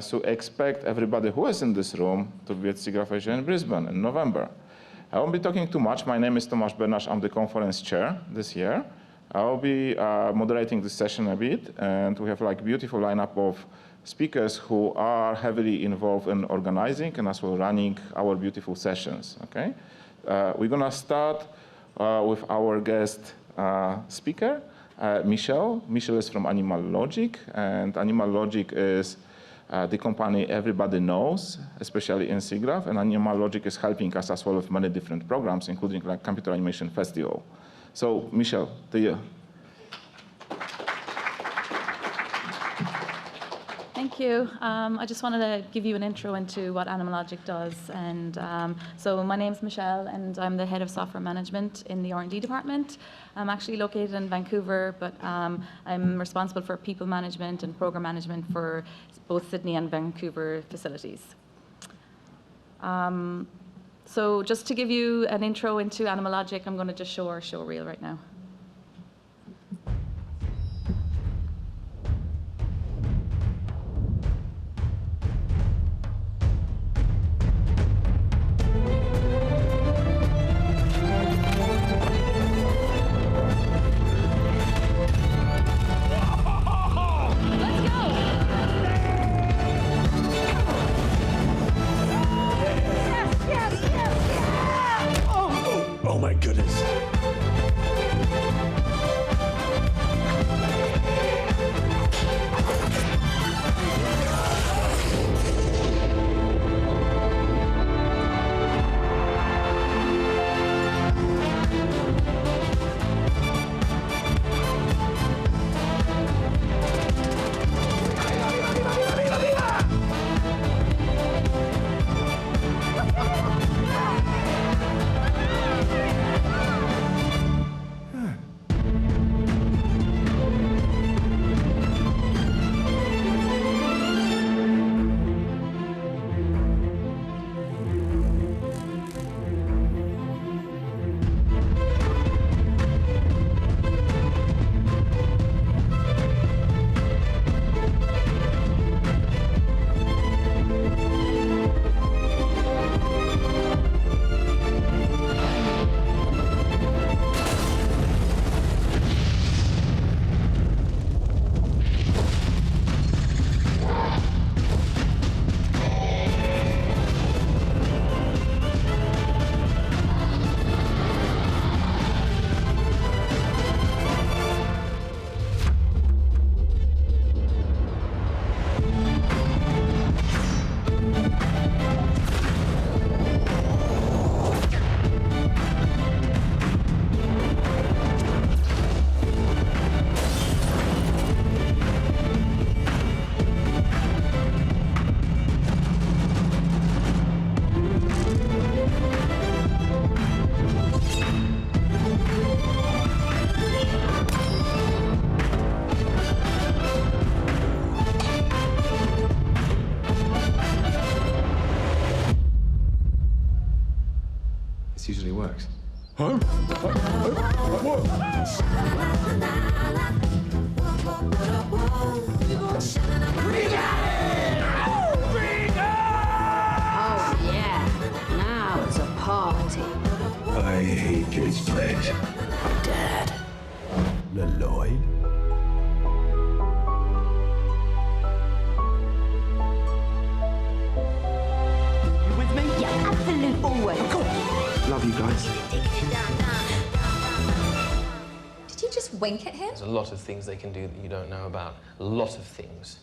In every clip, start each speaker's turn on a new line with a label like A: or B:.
A: So expect everybody who is in this room to be at SIGGRAPH Asia in Brisbane in November. I won't be talking too much. My name is Tomasz Bernasz. I'm the conference chair this year. I'll be moderating this session a bit, and we have like beautiful lineup of speakers who are heavily involved in organizing and as well running our beautiful sessions. Okay, we're gonna start with our guest speaker, Michelle. Michelle is from Animal Logic, and Animal Logic is the company everybody knows, especially in SIGGRAPH, and Animal Logic is helping us as well with many different programs, including like Computer Animation Festival. So, Michelle, to you.
B: Thank you. I just wanted to give you an intro into what Animal Logic does. And so my name's Michelle, and I'm the head of software management in the R&D department. I'm actually located in Vancouver, but I'm responsible for people management and program management for both Sydney and Vancouver facilities. So just to give you an intro into Animal Logic, I'm going to just show our show reel right now.
C: Usually works.
D: Huh? What?
E: Oh yeah, now it's a party.
D: I hate this place.
E: Dad.
D: Lloyd?
E: You with me? Yeah, absolute always.
C: Love you guys.
F: Did you just wink at him?
G: There's a lot of things they can do that you don't know about. A lot of things.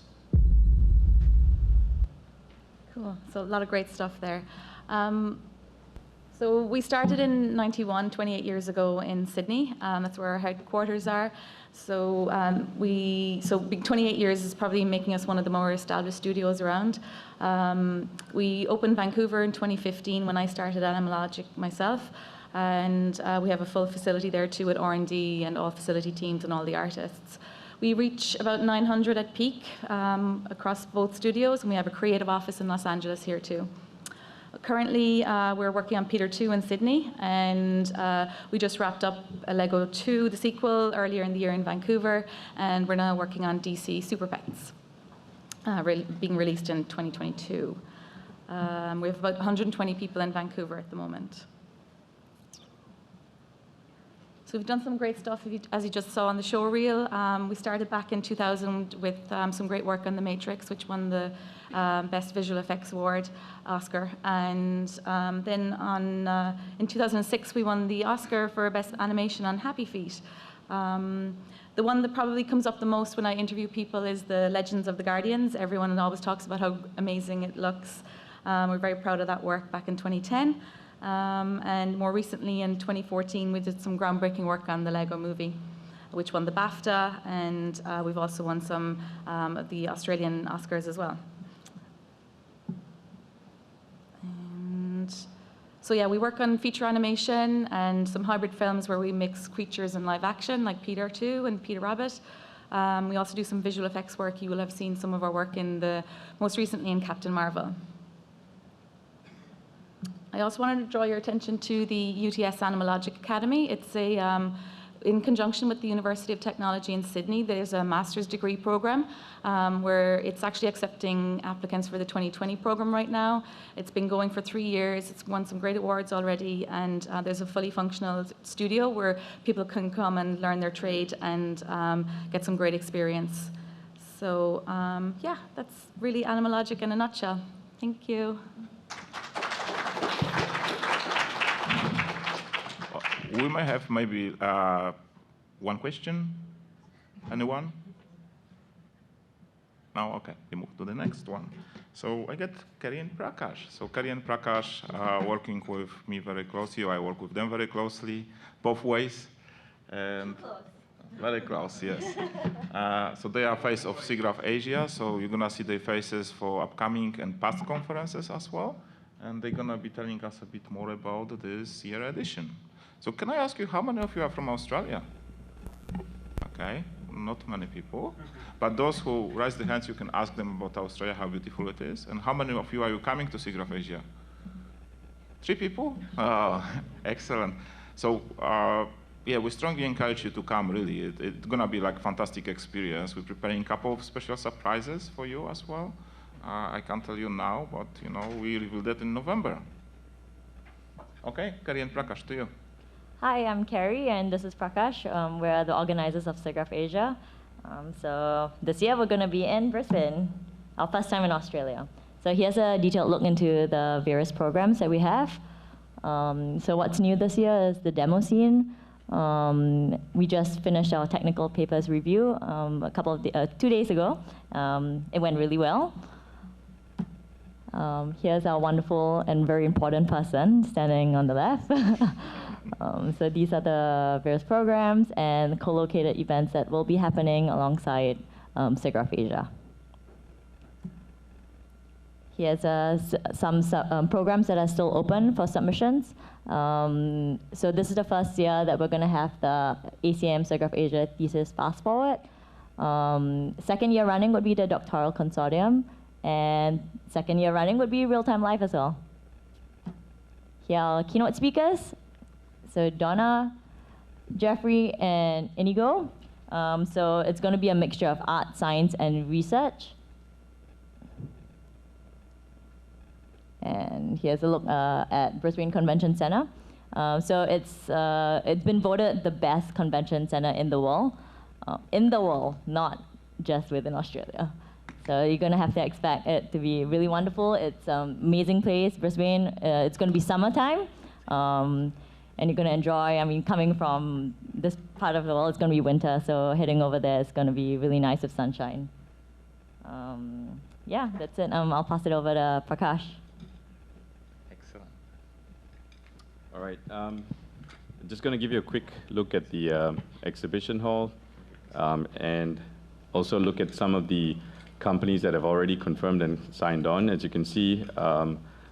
B: Cool. So a lot of great stuff there. So we started in '91, 28 years ago in Sydney. That's where our headquarters are. So 28 years is probably making us one of the more established studios around. We opened Vancouver in 2015 when I started Animal Logic myself. And we have a full facility there too with R&D and all facility teams and all the artists. We reach about 900 at peak across both studios, and we have a creative office in Los Angeles here too. Currently, we're working on Peter 2 in Sydney, and we just wrapped up a Lego 2, the sequel, earlier in the year in Vancouver, and we're now working on DC Super Pets. being released in 2022. We have about 120 people in Vancouver at the moment. So we've done some great stuff, as you just saw on the show reel. We started back in 2000 with some great work on The Matrix, which won the Best Visual Effects Award, Oscar. And then in 2006, we won the Oscar for Best Animation on Happy Feet. The one that probably comes up the most when I interview people is the Legends of the Guardians. Everyone always talks about how amazing it looks. We're very proud of that work back in 2010. And more recently, in 2014, we did some groundbreaking work on the Lego Movie, which won the BAFTA, and we've also won some of the Australian Oscars as well. And so yeah, we work on feature animation and some hybrid films where we mix creatures and live action, like Peter 2 and Peter Rabbit. We also do some visual effects work. You will have seen some of our work most recently in Captain Marvel. I also wanted to draw your attention to the UTS Animalogic Academy. It's in conjunction with the University of Technology in Sydney, there's a master's degree program where it's actually accepting applicants for the 2020 program right now. It's been going for 3 years. It's won some great awards already, and there's a fully functional studio where people can come and learn their trade and get some great experience. So yeah, that's really Animalogic in a nutshell. Thank you.
A: We may have maybe one question. Anyone? No? Okay, we move to the next one. So I get Kerry and Prakash. So Kerry and Prakash are working with me very closely. I work with them very closely, both ways. And very close, yes. So they are face of SIGGRAPH Asia. So you're gonna see their faces for upcoming and past conferences as well. And they're gonna be telling us a bit more about this year edition. So can I ask you, how many of you are from Australia? Okay, not many people. But those who raise their hands, you can ask them about Australia, how beautiful it is. And how many of you are coming to SIGGRAPH Asia? 3 people? Oh, excellent. So yeah, we strongly encourage you to come, really. It's gonna be like a fantastic experience. We're preparing a couple of special surprises for you as well. I can't tell you now, but you know, we reveal that in November. Okay, Kerry and Prakash, to you.
H: Hi, I'm Kerry, and this is Prakash. We're the organizers of SIGGRAPH Asia. So this year we're going to be in Brisbane, our first time in Australia. So here's a detailed look into the various programs that we have. So what's new this year is the demo scene. We just finished our technical papers review 2 days ago. It went really well. Here's our wonderful and very important person standing on the left. So these are the various programs and co-located events that will be happening alongside SIGGRAPH Asia. Here's some programs that are still open for submissions. So this is the first year that we're going to have the ACM SIGGRAPH Asia Thesis Fast Forward. Second year running would be the Doctoral Consortium, and second year running would be Real-Time Live as well. Here are keynote speakers. So Donna, Jeffrey, and Inigo. So it's going to be a mixture of art, science, and research. And here's a look at Brisbane Convention Centre. So it's been voted the best convention centre in the world. Not just within Australia. So you're going to have to expect it to be really wonderful. It's an amazing place, Brisbane. It's going to be summertime. And you're going to enjoy, I mean, coming from this part of the world, it's going to be winter, so heading over there is going to be really nice with sunshine. Yeah, that's it. I'll pass it over to Prakash.
I: Excellent. All right. Just going to give you a quick look at the exhibition hall and also look at some of the companies that have already confirmed and signed on. As you can see,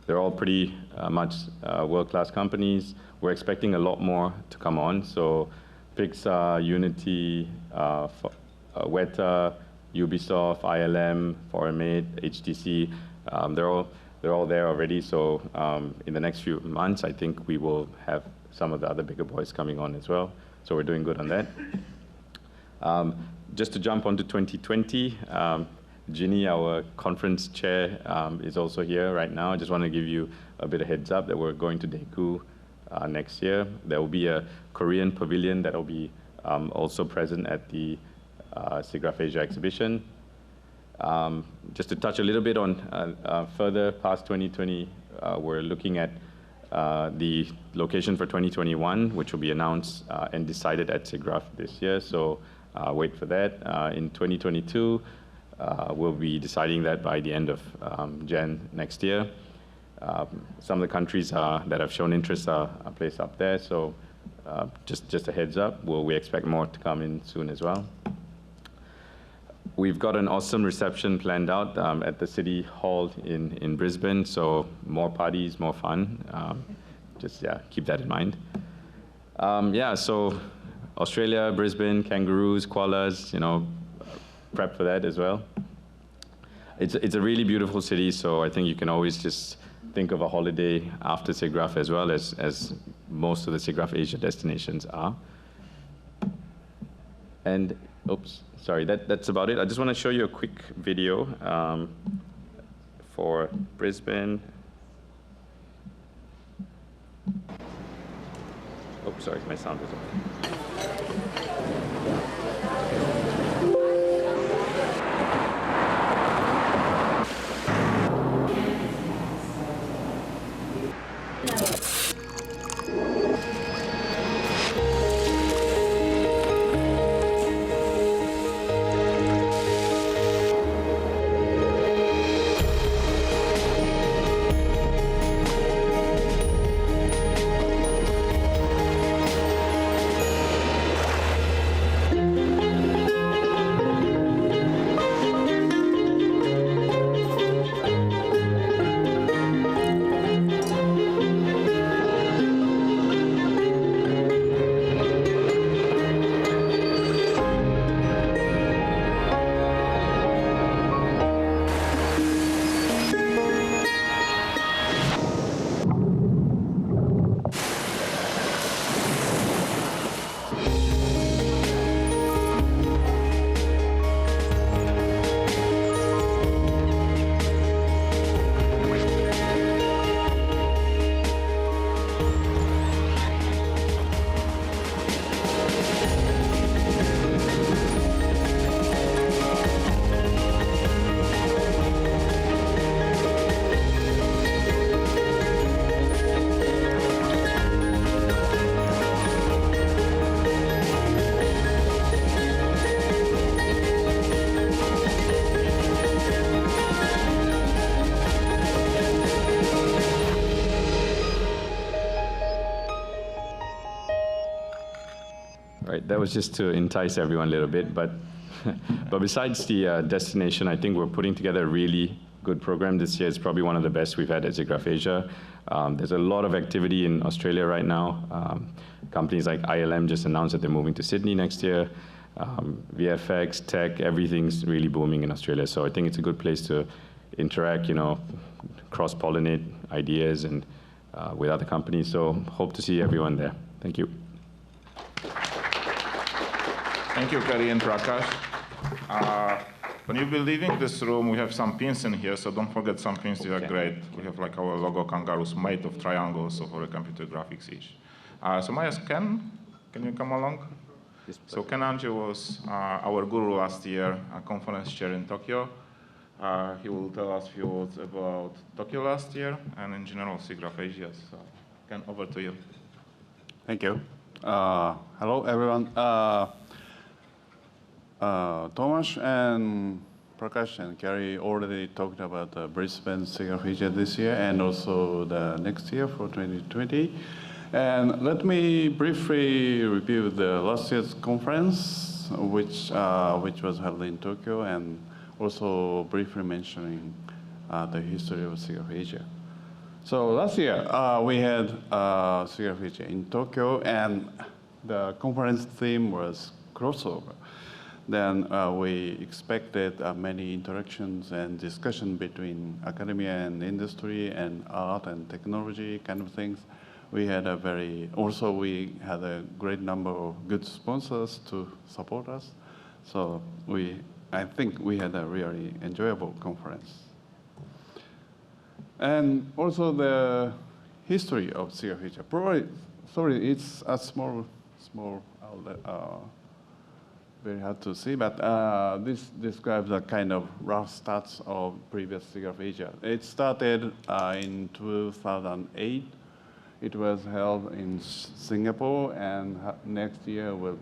I: they're all pretty much world-class companies. We're expecting a lot more to come on. So Pixar, Unity, Weta, Ubisoft, ILM, Forum8, HTC, they're all there already. So in the next few months, I think we will have some of the other bigger boys coming on as well. So we're doing good on that. Just to jump onto 2020, Ginny, our conference chair, is also here right now. I just want to give you a bit of heads up that we're going to Daegu next year. There will be a Korean pavilion that will be also present at the SIGGRAPH Asia exhibition. Just to touch a little bit on further past 2020, we're looking at the location for 2021, which will be announced and decided at SIGGRAPH this year. So wait for that. In 2022, we'll be deciding that by the end of Jan next year. Some of the countries that have shown interest are placed up there. So just a heads up, we expect more to come in soon as well. We've got an awesome reception planned out at the City Hall in Brisbane, so more parties, more fun. Keep that in mind. So Australia, Brisbane, kangaroos, koalas, prep for that as well. It's a really beautiful city, so I think you can always just think of a holiday after SIGGRAPH as well, as most of the SIGGRAPH Asia destinations are. And, oops. Sorry, that's about it. I just want to show you a quick video for Brisbane. Oh, sorry, my sound is off. That was just to entice everyone a little bit, but besides the destination, I think we're putting together a really good program this year. It's probably one of the best we've had at SIGGRAPH Asia. There's a lot of activity in Australia right now. Companies like ILM just announced that they're moving to Sydney next year. VFX, tech, everything's really booming in Australia. So I think it's a good place to interact, cross-pollinate ideas and with other companies. So hope to see everyone there. Thank you.
A: Thank you, Kari and Prakash. When you'll be leaving this room, we have some pins in here, so don't forget some pins. These are great. We have like our logo kangaroos made of triangles, so for the computer graphics each. So Maya, Ken, can you come along? Yes, so Ken Anji was our guru last year, a conference chair in Tokyo. He will tell us a few words about Tokyo last year and in general SIGGRAPH Asia. So Ken, over to you.
J: Thank you. Hello, everyone. Thomas and Prakash and Gary already talked about the Brisbane SIGGRAPH Asia this year and also the next year for 2020. And let me briefly review the last year's conference, which was held in Tokyo, and also briefly mentioning the history of SIGGRAPH Asia. So last year we had SIGGRAPH Asia in Tokyo, and the conference theme was crossover. Then we expected many interactions and discussion between academia and industry and art and technology kind of things. We had we had a great number of good sponsors to support us. So we I think we had a really enjoyable conference. And also the history of SIGGRAPH Asia. Probably, sorry, it's a small outlet, very hard to see, but this describes a kind of rough stats of previous SIGGRAPH Asia. It started in 2008. It was held in Singapore, and next year was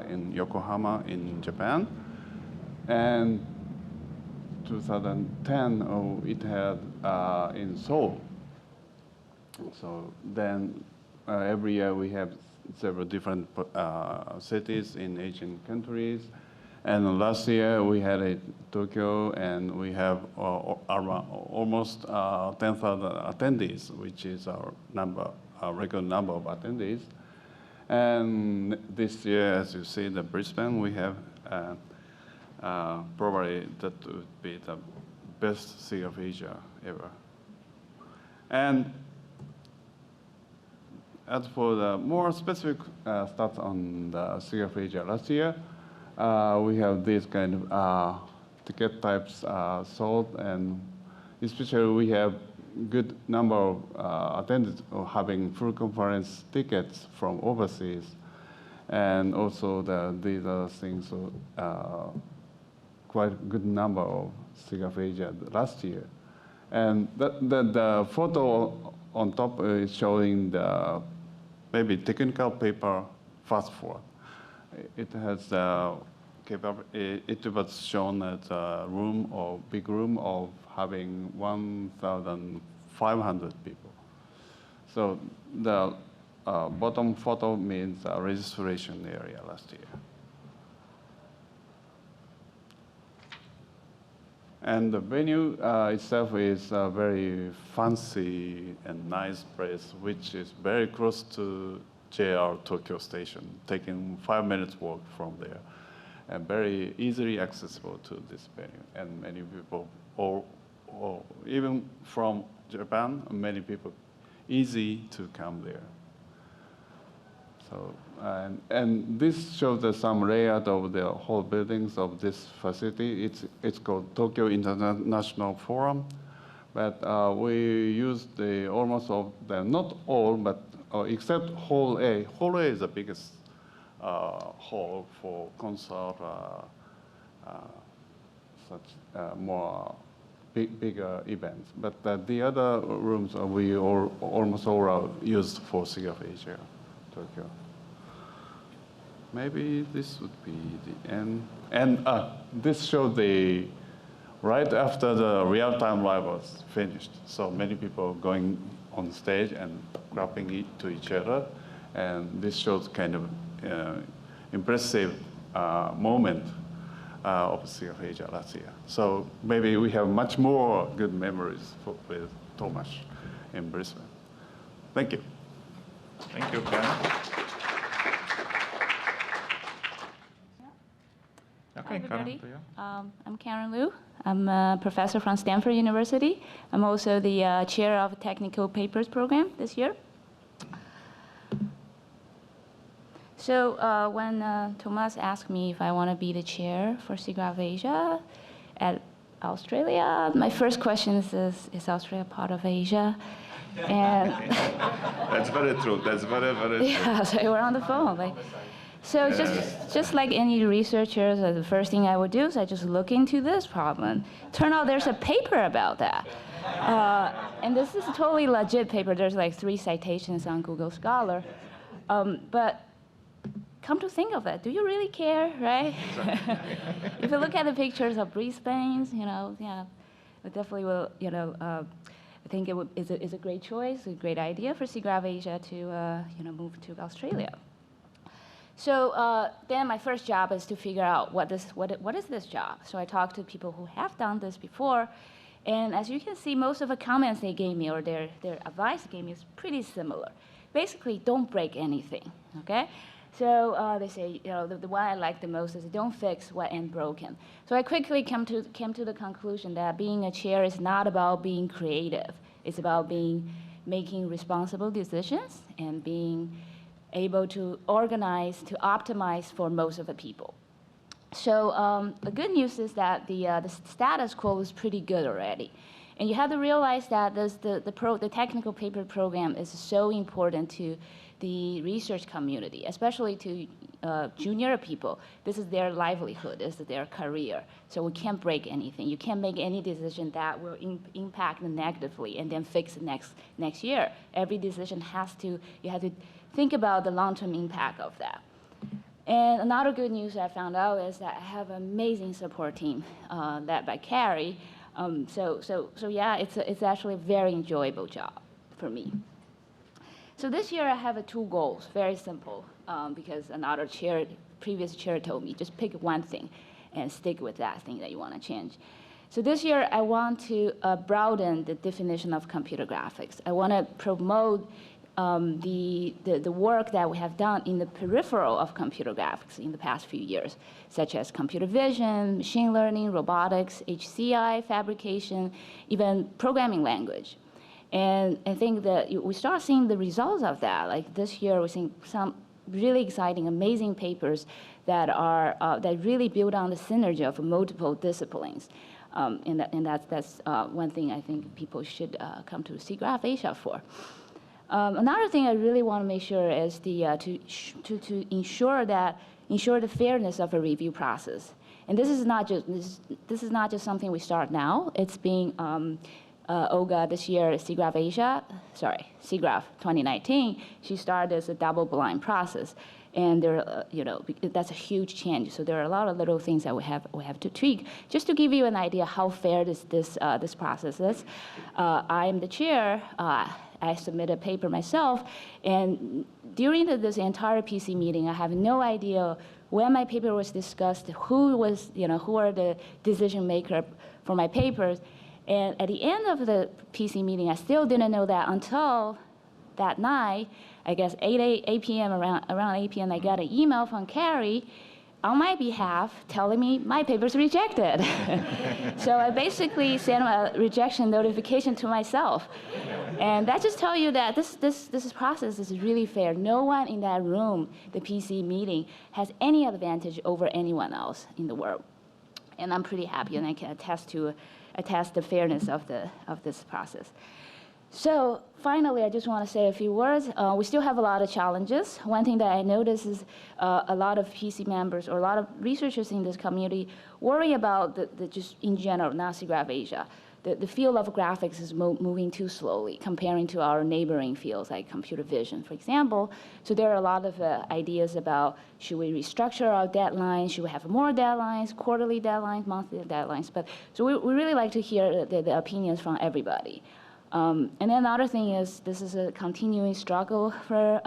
J: in Yokohama in Japan. And 2010, it had in Seoul. So then every year we have several different cities in Asian countries. And last year we had it in Tokyo, and we have around almost 10,000 attendees, which is our record number of attendees. And this year, as you see, the Brisbane, we have probably that would be the best SIGGRAPH Asia ever. And as for the more specific stats on the SIGGRAPH Asia last year, we have these kind of ticket types sold, and especially we have good number of attendees having full conference tickets from overseas, and also these are things. Quite good number of SIGGRAPH Asia last year. And the photo on top is showing the maybe technical paper fast forward. It has it was shown as a big room of having 1,500 people. So the bottom photo means a registration area last year. And the venue itself is a very fancy and nice place, which is very close to JR Tokyo Station, taking 5 minutes walk from there, and very easily accessible to this venue. And many people, or even from Japan, many people, easy to come there. So, and this shows some layout of the whole buildings of this facility. It's called Tokyo International Forum, but we use almost of them, not all, but except Hall A. Hall A is the biggest hall for concert, more bigger events. But the other rooms we almost all are used for SIGGRAPH Asia, Tokyo. Maybe this would be the end. And this shows right after the real-time live was finished. So many people going on stage and clapping to each other. And this shows kind of impressive moment of SIGGRAPH Asia last year. So maybe we have much more good memories with Thomas in Brisbane. Thank you.
A: Thank you, Ken.
B: Hi,
A: Okay,
B: everybody.
A: Karen,
B: I'm Karen Liu. I'm a professor from Stanford University. I'm also the chair of the Technical Papers program this year. So when Thomas asked me if I want to be the chair for SIGGRAPH Asia at Australia, my first question is Australia part of Asia? And
A: That's very true. That's very, very true.
B: yeah, so we're on the phone. So just like any researchers, the first thing I would do is I just look into this problem. Turn out there's a paper about that. And this is a totally legit paper. There's like 3 citations on Google Scholar. But come to think of it, do you really care, right? If you look at the pictures of Brisbane, yeah, it definitely will, I think it's a great choice, a great idea for SIGGRAPH Asia to, move to Australia. So then my first job is to figure out what is this job. So I talked to people who have done this before, and as you can see, most of the comments they gave me or their advice they gave me is pretty similar. Basically, don't break anything, okay? So they say, the one I like the most is don't fix what ain't broken. So I quickly came to the conclusion that being a chair is not about being creative. It's about making responsible decisions and being able to organize, to optimize for most of the people.
E: So the good news is that the status quo is pretty good already. And you have to realize that the technical paper program is so important to the research community, especially to junior people. This is their livelihood, this is their career. So we can't break anything. You can't make any decision that will impact negatively and then fix it next year. Every decision you have to think about the long-term impact of that. And another good news I found out is that I have an amazing support team led by Carrie. So yeah, it's actually a very enjoyable job for me. So this year I have two goals, very simple, because another previous chair told me, just pick one thing and stick with that thing that you want to change. So this year I want to broaden the definition of computer graphics. I want to promote the work that we have done in the peripheral of computer graphics in the past few years, such as computer vision, machine learning, robotics, HCI, fabrication, even programming language. And I think that we start seeing the results of that. Like this year, we're seeing some really exciting, amazing papers that really build on the synergy of multiple disciplines. And that's one thing I think people should come to SIGGRAPH Asia for. Another thing I really want to make sure is to ensure the fairness of a review process. And this is not just something we start now. It's being Olga this year, SIGGRAPH 2019. She started as a double-blind process, and there, that's a huge change. So there are a lot of little things that we have to tweak. Just to give you an idea how fair this process is, I am the chair. I submitted a paper myself, and during this entire PC meeting, I have no idea when my paper was discussed, who are the decision maker for my papers. And at the end of the PC meeting, I still didn't know that until that night, I guess 8 p.m., around 8 p.m., I got an email from Carrie on my behalf telling me my paper's rejected. So I basically sent a rejection notification to myself. And that just tells you that this process is really fair. No one in that room, the PC meeting, has any advantage over anyone else in the world. And I'm pretty happy, and I can attest the fairness of this process. So finally, I just want to say a few words. We still have a lot of challenges. One thing that I notice is a lot of PC members or a lot of researchers in this community worry about just in general, not SIGGRAPH Asia. The field of graphics is moving too slowly comparing to our neighboring fields like computer vision, for example. So there are a lot of ideas about should we restructure our deadlines, should we have more deadlines, quarterly deadlines, monthly deadlines. So we really like to hear the opinions from everybody. And then another thing is this is a continuing struggle for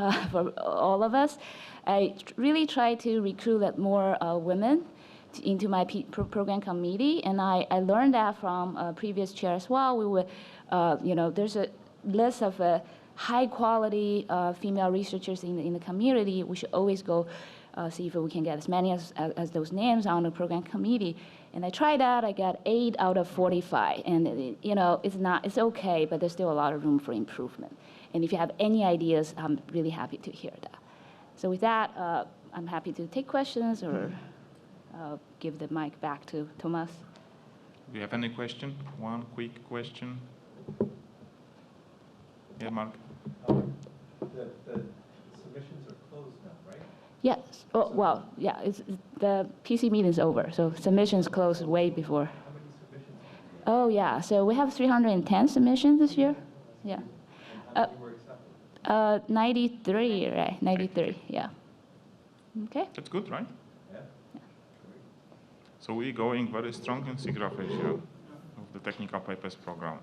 E: all of us. I really try to recruit more women into my program committee, and I learned that from a previous chair as well. We would, there's a list of high quality female researchers in the community. We should always go see if we can get as many as those names on the program committee. And I tried that. I got 8 out of 45, and it's okay, but there's still a lot of room for improvement. And if you have any ideas, I'm really happy to hear that. So with that, I'm happy to take questions or give the mic back to Thomas.
A: Do you have any question? One quick question. Yeah, Mark.
K: The submissions are closed now, right?
E: Yes. Oh, well, yeah. The PC meeting is over, so submissions closed way before.
K: How many submissions?
E: Oh, yeah. So we have 310 submissions this year. Yeah.
K: How many were accepted?
E: 93, right? 93. Yeah. Okay.
A: That's good, right?
K: Yeah.
A: So we're going very strong in SIGGRAPH Asia of the technical papers program.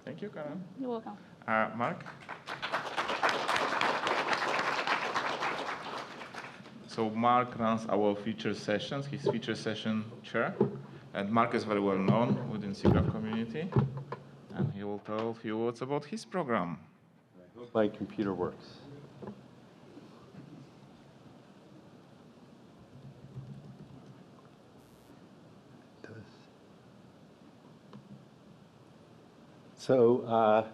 A: Thank you, Karen.
E: You're welcome.
A: Mark? So Mark runs our feature sessions. He's feature session chair. And Mark is very well known within SIGGRAPH community. And he will tell a few words about his program.
K: I hope my computer works. So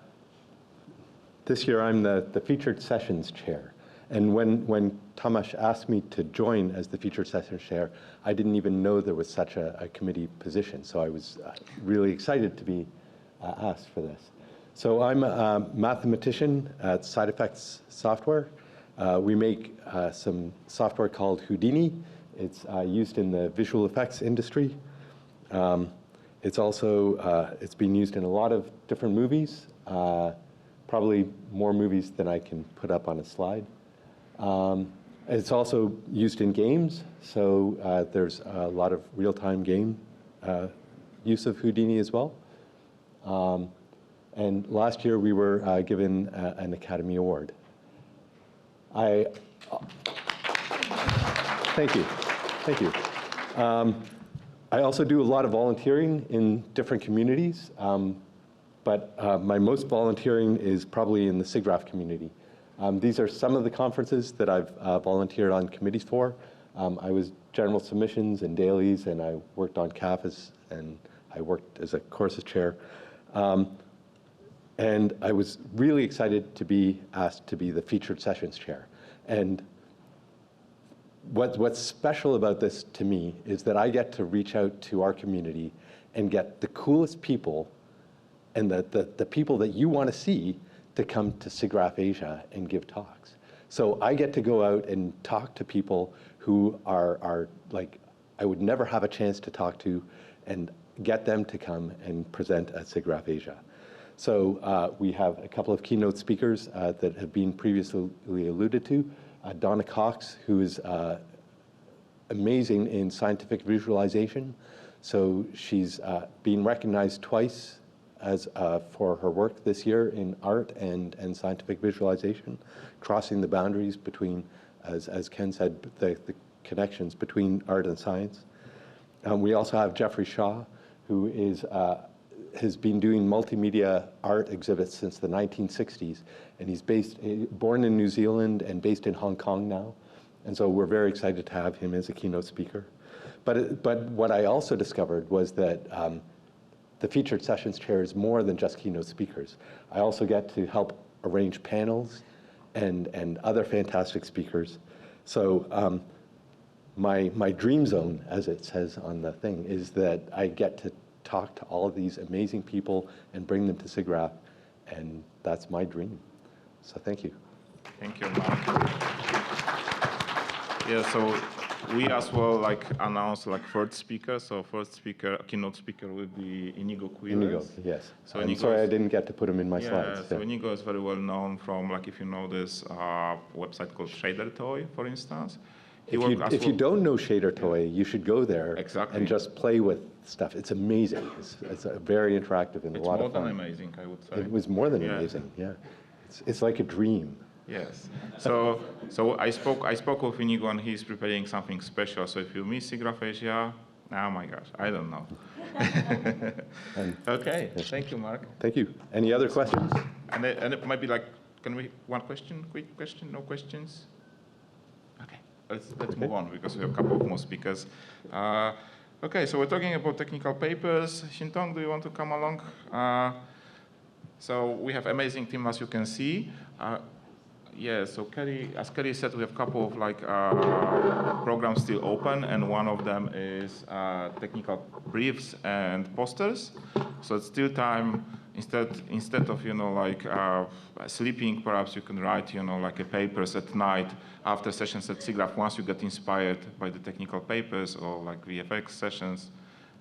K: this year I'm the featured sessions chair. And when Tomasz asked me to join as the featured session chair, I didn't even know there was such a committee position. So I was really excited to be asked for this. So I'm a mathematician at Side Effects Software. We make some software called Houdini. It's used in the visual effects industry. It's also, it's been used in a lot of different movies, probably more movies than I can put up on a slide. It's also used in games, so there's a lot of real-time game use of Houdini as well. And last year we were given an Academy Award. Thank you, thank you. I also do a lot of volunteering in different communities, but my most volunteering is probably in the SIGGRAPH community. These are some of the conferences that I've volunteered on committees for. I was general submissions and dailies, and I worked on CAFs, and I worked as a courses chair. And I was really excited to be asked to be the featured sessions chair. And what's special about this to me is that I get to reach out to our community and get the coolest people and the people that you want to see to come to SIGGRAPH Asia and give talks. So I get to go out and talk to people who are like, I would never have a chance to talk to, and get them to come and present at SIGGRAPH Asia. So we have a couple of keynote speakers that have been previously alluded to. Donna Cox, who is amazing in scientific visualization. So she's been recognized twice as for her work this year in art and scientific visualization, crossing the boundaries between, as Ken said, the connections between art and science. We also have Jeffrey Shaw, who is has been doing multimedia art exhibits since the 1960s, and he's born in New Zealand and based in Hong Kong now, and so we're very excited to have him as a keynote speaker. But what I also discovered was that the featured sessions chair is more than just keynote speakers. I also get to help arrange panels and other fantastic speakers. So my dream zone, as it says on the thing, is that I get to talk to all of these amazing people and bring them to SIGGRAPH, and that's my dream. So thank you.
A: Thank you, Mark. Yeah, so we as well announced third speaker. So first speaker, keynote speaker, will be Inigo Quiles.
K: Inigo, yes.
A: So
K: I'm sorry I didn't get to put him in my slides.
A: So Inigo is very well known from, if you know this website called Shader Toy, for instance.
K: If you don't know Shader Toy, you should go there and just play with stuff. It's amazing. It's very interactive and a lot of fun.
A: It's more than amazing, I would say.
K: It was more than amazing, yeah. It's like a dream.
A: Yes. So I spoke with Inigo, and he's preparing something special. So if you miss SIGGRAPH Asia, oh my gosh, I don't know. Okay. Thank you, Mark.
K: Thank you. Any other questions?
A: And it might be can we one question, quick question, no questions? Okay. Let's move on, because we have a couple of more speakers. Okay, so we're talking about technical papers. Shintong, do you want to come along? So we have amazing team, as you can see. Yeah, so as Kelly said, we have a couple of programs still open, and one of them is technical briefs and posters. So it's still time. Instead of sleeping, perhaps you can write a papers at night after sessions at SIGGRAPH, once you get inspired by the technical papers, or VFX sessions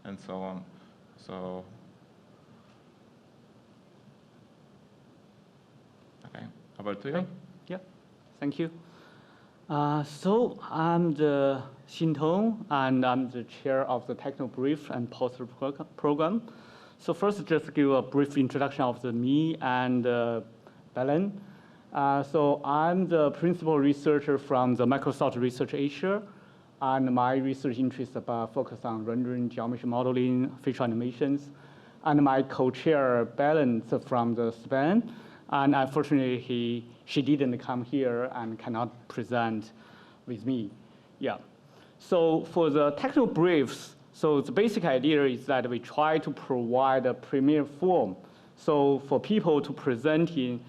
A: and so on. So okay, how about you?
L: Yeah, thank you. So I'm the Xintong, and I'm the chair of the Techno Brief and Poster program. So first, just give a brief introduction of me and Belen. So I'm the principal researcher from the Microsoft Research Asia, and my research interests focus on rendering, geometry modeling, facial animations. And my co-chair, Belen, from the Spain, and unfortunately, she didn't come here and cannot present with me. Yeah. So for the technical briefs, so the basic idea is that we try to provide a premier forum, so for people to present in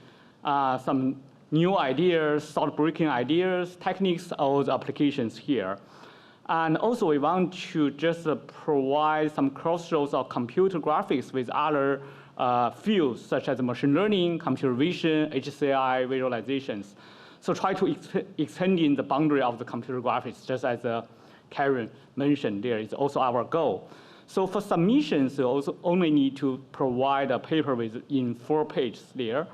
L: some new ideas, thought-breaking ideas, techniques, or the applications here. And also, we want to just provide some crossroads of computer graphics with other fields, such as machine learning, computer vision, HCI, visualizations. So try to extend in the boundary of the computer graphics, just as Karen mentioned there, is also our goal. So for submissions, you also only need to provide a paper in 4 pages there.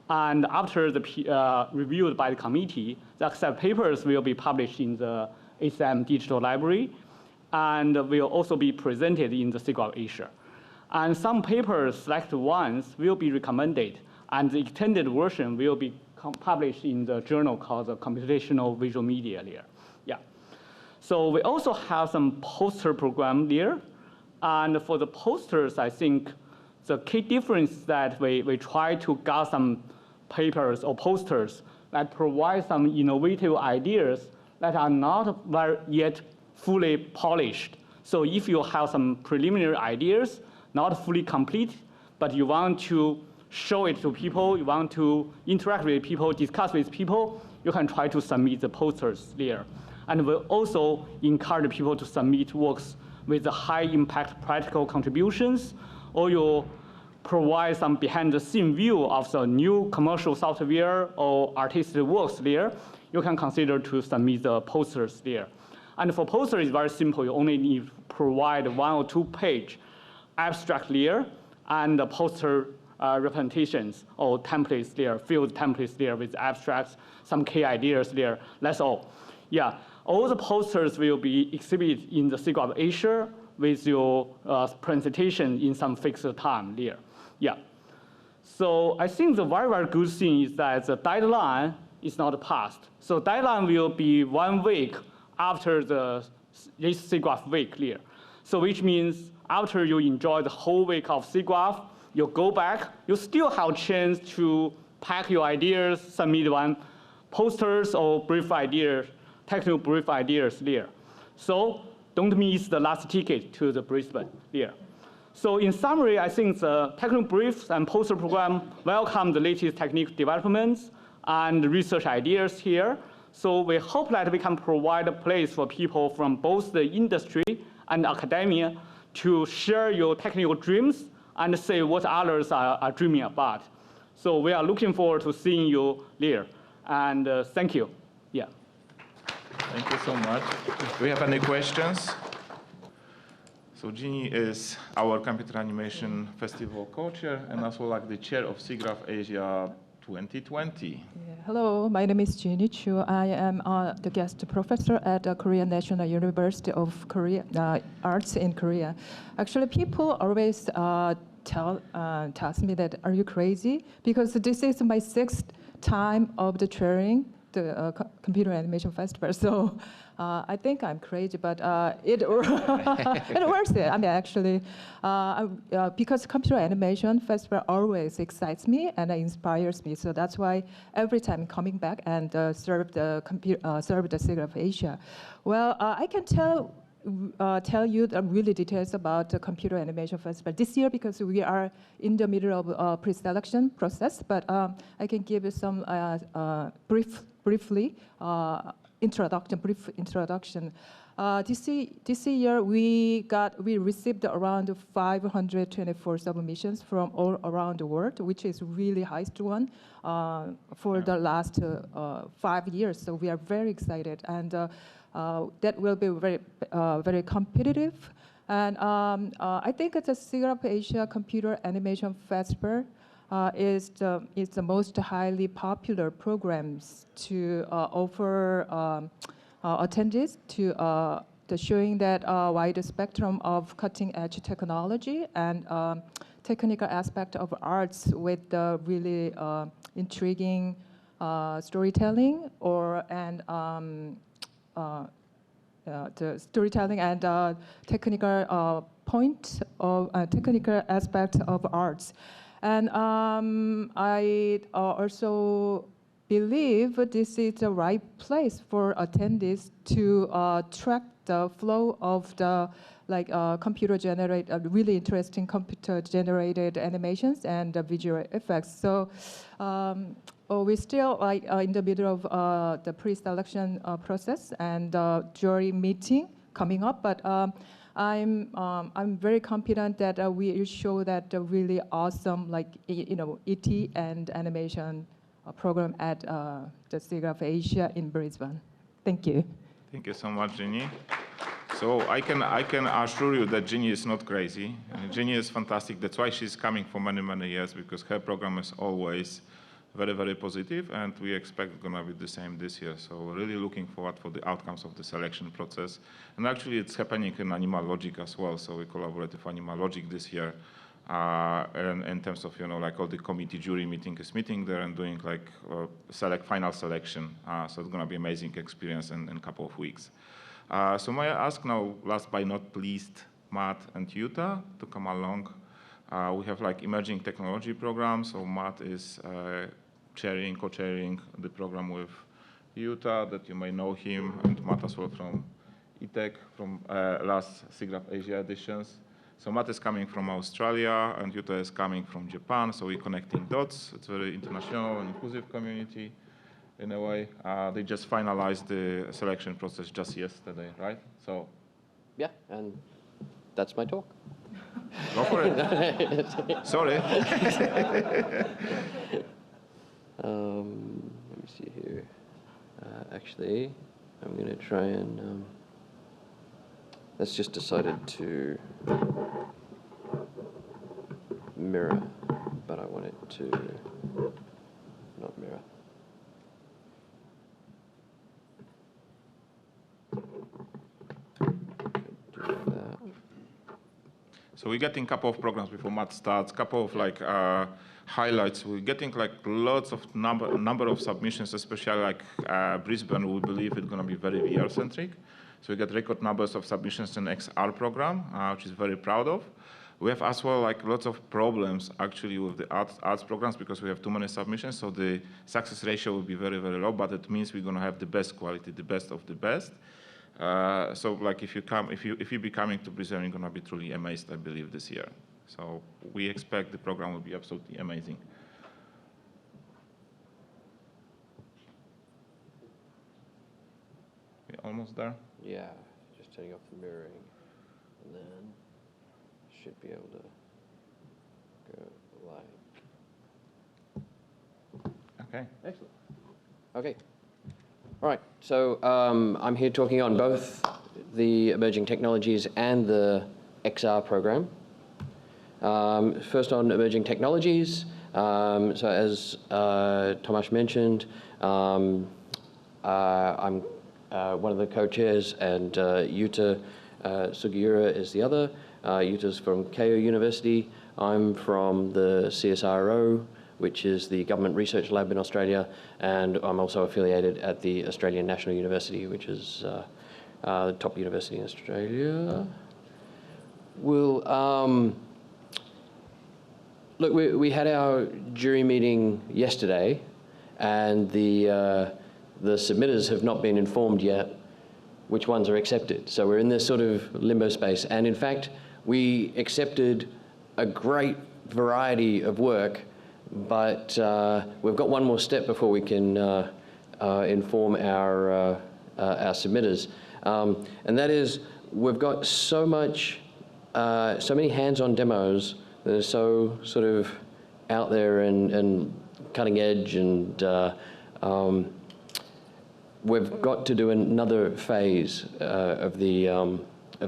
L: And after the reviewed by the committee, the accepted papers will be published in the ACM Digital Library and will also be presented in the SIGGRAPH Asia. And some papers, selected ones, will be recommended, and the extended version will be published in the journal called the Computational Visual Media there. Yeah. So we also have some poster program there. And for the posters, I think the key difference is that we try to get some papers or posters that provide some innovative ideas that are not yet fully polished. So if you have some preliminary ideas, not fully complete, but you want to show it to people, you want to interact with people, discuss with people, you can try to submit the posters there. And we'll also encourage people to submit works with the high impact practical contributions, or you provide some behind the scene view of the new commercial software or artistic works there, you can consider to submit the posters there. And for posters, it's very simple. You only need to provide 1 or 2 page abstract there and the poster representations or templates there, field templates there with abstracts, some key ideas there. That's all. Yeah, all the posters will be exhibited in the SIGGRAPH Asia with your presentation in some fixed time there. Yeah. So I think the very, very good thing is that the deadline is not passed. So deadline will be 1 week after this SIGGRAPH week there. So which means after you enjoy the whole week of SIGGRAPH, you go back, you still have a chance to pack your ideas, submit one posters or brief ideas, technical brief ideas there. So don't miss the last ticket to the Brisbane there. So in summary, I think the technical briefs and poster program welcome the latest technical developments and research ideas here. So we hope that we can provide a place for people from both the industry and academia to share your technical dreams and say what others are dreaming about. So we are looking forward to seeing you there. And thank you. Yeah.
A: Thank you so much. Do we have any questions? So Ginny is our Computer Animation Festival co-chair and also like the chair of SIGGRAPH Asia 2020.
M: Yeah. Hello, my name is Ginny Chu. I am the guest professor at the Korean National University of Korea, Arts in Korea. Actually, people always tell me that, are you crazy? Because this is my 6th time of the chairing the Computer Animation Festival. So I think I'm crazy, but it works. I mean, actually, because Computer Animation Festival always excites me and inspires me. So that's why every time coming back and serve the SIGGRAPH Asia. Well, I can tell you the really details about the Computer Animation Festival this year because we are in the middle of pre-selection process. But I can give you some brief introduction. This year we received around 524 submissions from all around the world, which is really highest one for the last 5 years. So we are very excited, and that will be very competitive. And I think the SIGGRAPH Asia Computer Animation Festival is the most highly popular programs to offer attendees to the showing that wide spectrum of cutting-edge technology and technical aspect of arts with the really intriguing storytelling the storytelling and technical point of technical aspect of arts. And I also believe this is the right place for attendees to track the flow of the computer-generated, really interesting computer-generated animations and visual effects. So we're still in the middle of the pre-selection process and jury meeting coming up, but I'm very confident that we will show that really awesome ET and animation program at the SIGGRAPH Asia in Brisbane. Thank you.
A: Thank you so much, Ginny. So I can assure you that Ginny is not crazy. Ginny is fantastic. That's why she's coming for many, many years, because her program is always very, very positive, and we expect it's gonna be the same this year. So we're really looking forward for the outcomes of the selection process. And actually it's happening in Animal Logic as well. So we collaborate with Animal Logic this year. In terms of, all the committee jury meeting is meeting there and doing final selection. So it's gonna be amazing experience in a couple of weeks. So may I ask now, last but not least, Matt and Yuta to come along. We have emerging technology program. So Matt is co-chairing the program with Yuta, that you may know him, and Matt as well from ETech, from last SIGGRAPH Asia editions. So Matt is coming from Australia, and Yuta is coming from Japan. So we're connecting dots. It's a very international and inclusive community in a way. They just finalized the selection process just yesterday, right? So.
N: Yeah, and that's my talk.
A: Go for it. Sorry.
N: Let me see here. Actually, I'm going to try and... That's just decided to mirror, but I want it to not mirror.
A: So we're getting a couple of programs before Matt starts, couple of highlights. We're getting lots of number of submissions, especially Brisbane. We believe it's going to be very VR centric. So we get record numbers of submissions in XR program, which is very proud of. We have as well lots of problems actually with the arts programs because we have too many submissions. So the success ratio will be very, very low, but it means we're going to have the best quality, the best of the best. So if you be coming to Brisbane, you're going to be truly amazed, I believe, this year. So we expect the program will be absolutely amazing. We're almost there.
N: Yeah, just turning off the mirroring, and then should be able to go
A: Okay.
N: Excellent. Okay. All right, so I'm here talking on both the emerging technologies and the XR program. First on emerging technologies. So as Tomasz mentioned, I'm one of the co-chairs, and Yuta Sugiura is the other. Yuta's from Keio University. I'm from the CSIRO, which is the government research lab in Australia, and I'm also affiliated at the Australian National University, which is the top university in Australia. Look, we had our jury meeting yesterday, and the submitters have not been informed yet which ones are accepted. So we're in this sort of limbo space. And in fact, we accepted a great variety of work, but we've got one more step before we can inform our submitters. And that is, we've got so many hands-on demos that are so sort of out there and cutting edge, and we've got to do another phase of the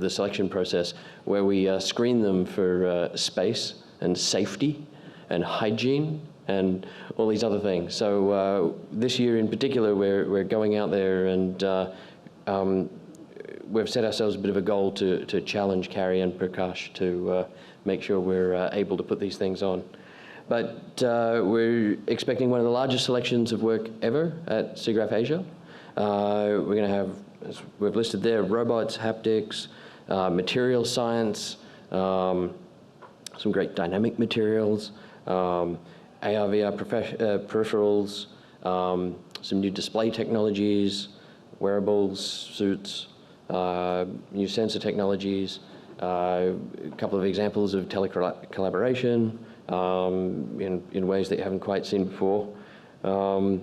N: selection process where we screen them for space and safety and hygiene and all these other things. So this year in particular, we're going out there, and we've set ourselves a bit of a goal to challenge Carrie and Prakash to make sure we're able to put these things on. But we're expecting one of the largest selections of work ever at SIGGRAPH Asia. We're going to have, as we've listed there, robots, haptics, material science, some great dynamic materials, AR/VR peripherals, some new display technologies, wearables, suits, new sensor technologies, a couple of examples of telecollaboration in ways that you haven't quite seen before. Yeah,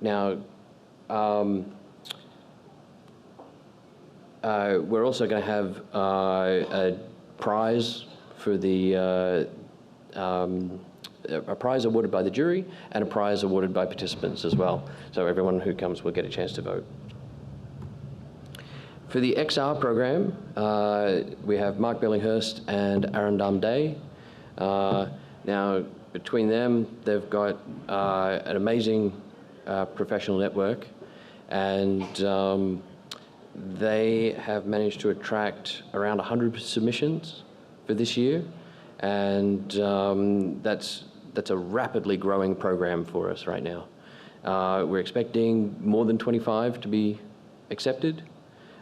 N: now we're also going to have a prize for the a prize awarded by the jury and a prize awarded by participants as well. So everyone who comes will get a chance to vote. For the XR program, we have Mark Billinghurst and Arundam Day. Now, between them, they've got an amazing professional network, and they have managed to attract around 100 submissions for this year, and that's a rapidly growing program for us right now. We're expecting more than 25 to be accepted,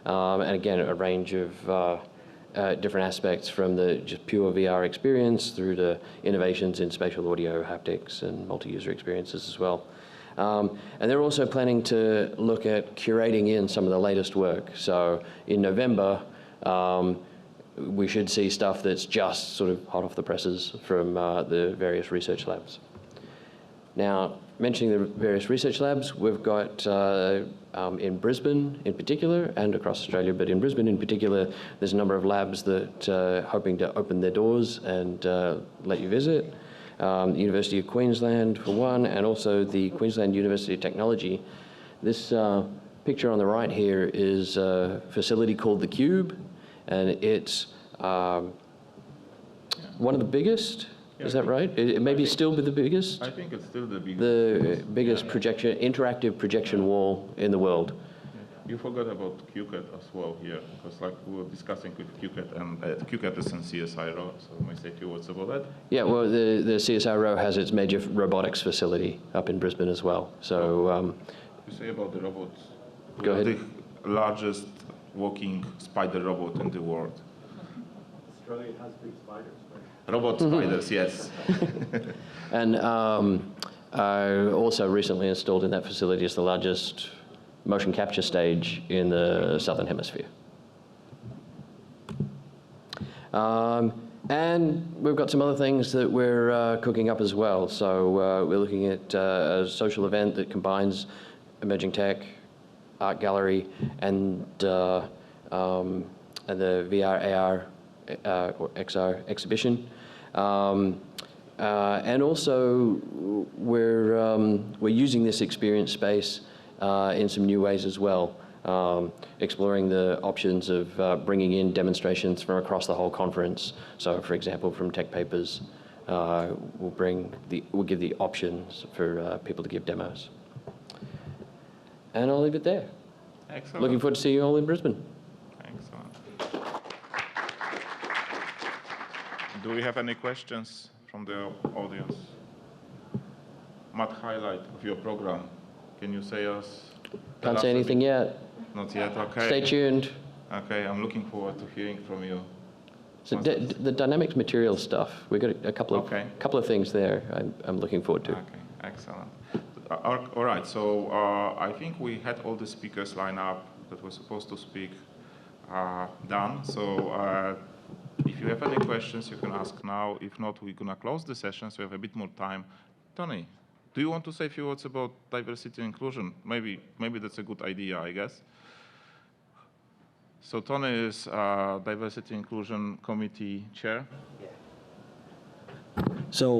N: and again, a range of different aspects from the just pure VR experience through to innovations in spatial audio, haptics, and multi-user experiences as well. And they're also planning to look at curating in some of the latest work. So in November, we should see stuff that's just sort of hot off the presses from the various research labs. Now, mentioning the various research labs, we've got in Brisbane in particular, and across Australia, but in Brisbane in particular, there's a number of labs that are hoping to open their doors and let you visit. The University of Queensland for one, and also the Queensland University of Technology. This picture on the right here is a facility called the Cube, and it's one of the biggest. Is that right? It may be still the biggest?
A: I think it's still the biggest.
N: The biggest projection, interactive projection wall in the world.
A: You forgot about QCAT as well here, because like we were discussing with QCAT, and QCAT is in CSIRO, so may say a few words about that.
N: Yeah, well, the CSIRO has its major robotics facility up in Brisbane as well. So,
A: you say about the robots.
N: Go ahead.
A: The largest walking spider robot in the world.
C: Australia has big spiders, right?
A: Robot spiders, yes.
N: And also recently installed in that facility is the largest motion capture stage in the Southern Hemisphere. And we've got some other things that we're cooking up as well. So we're looking at a social event that combines emerging tech, art gallery, and the VR, AR, or XR exhibition. And also we're using this experience space in some new ways as well, exploring the options of bringing in demonstrations from across the whole conference. So, for example, from Tech Papers, we'll give the options for people to give demos. And I'll leave it there.
A: Excellent.
N: Looking forward to seeing you all in Brisbane.
A: Excellent. Do we have any questions from the audience? Matt, highlight of your program. Can you say us?
N: Can't say anything yet.
A: Not yet, okay.
N: Stay tuned.
A: Okay, I'm looking forward to hearing from you.
N: So the dynamics material stuff, we've got a couple of things there I'm looking forward to.
A: Okay, excellent. All right, so I think we had all the speakers lined up that were supposed to speak done. So if you have any questions, you can ask now. If not, we're going to close the session so we have a bit more time. Tony, do you want to say a few words about diversity and inclusion? Maybe that's a good idea, I guess. So Tony is Diversity Inclusion Committee Chair.
O: So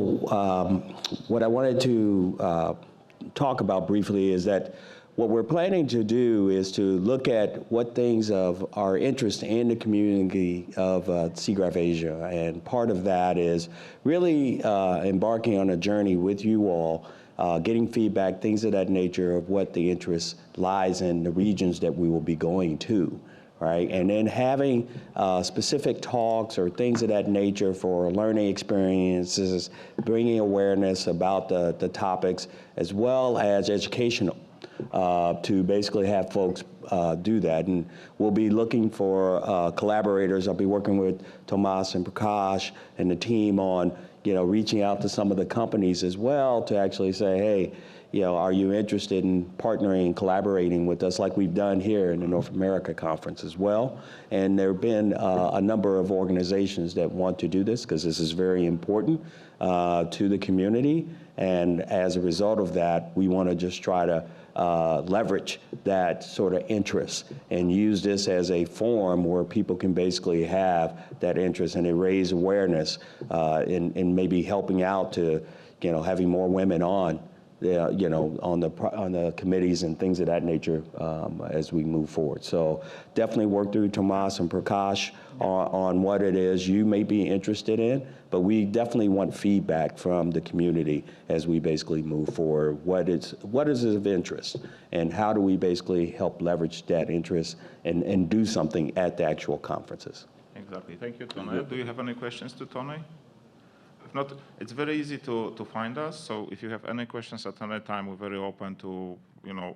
O: what I wanted to talk about briefly is that what we're planning to do is to look at what things of our interest in the community of SIGGRAPH Asia. And part of that is really embarking on a journey with you all, getting feedback, things of that nature of what the interest lies in the regions that we will be going to. Right? And then having specific talks or things of that nature for learning experiences, bringing awareness about the topics, as well as educational, to basically have folks do that. And we'll be looking for collaborators. I'll be working with Tomas and Prakash and the team on, reaching out to some of the companies as well to actually say, hey, are you interested in partnering and collaborating with us like we've done here in the North America Conference as well? And there have been a number of organizations that want to do this because this is very important to the community. And as a result of that, we want to just try to leverage that sort of interest and use this as a forum where people can basically have that interest and they raise awareness in maybe helping out to, having more women on, on the committees and things of that nature as we move forward. So definitely work through Tomas and Prakash on what it is you may be interested in, but we definitely want feedback from the community as we basically move forward. What is of interest, and how do we basically help leverage that interest and do something at the actual conferences?
A: Exactly. Thank you, Tony. Do you have any questions to Tony? If not, it's very easy to find us. So if you have any questions at any time, we're very open to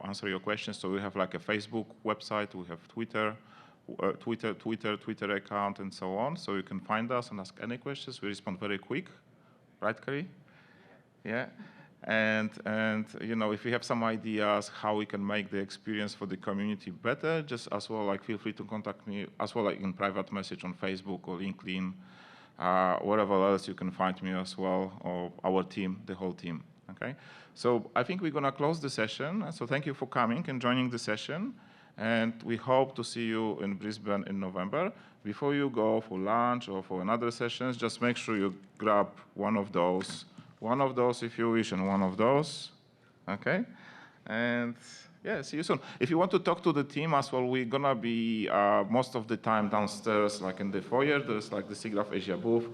A: answer your questions. So we have like a Facebook website, we have Twitter account, and so on. So you can find us and ask any questions. We respond very quick, right, Kerry? Yeah. And if you have some ideas how we can make the experience for the community better, just as well feel free to contact me as well in private message on Facebook or LinkedIn. Wherever else you can find me as well, or our team, the whole team, okay? So I think we're gonna close the session. So thank you for coming and joining the session. And we hope to see you in Brisbane in November. Before you go for lunch or for another sessions, just make sure you grab one of those if you wish, and one of those, okay? And yeah, see you soon. If you want to talk to the team as well, we're gonna be most of the time downstairs, like in the foyer. There's like the SIGGRAPH Asia booth.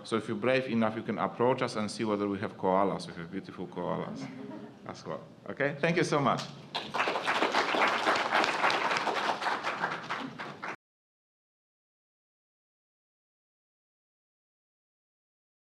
A: So if you're brave enough, you can approach us and see whether we have koalas. We have beautiful koalas as well. Okay, thank you so much.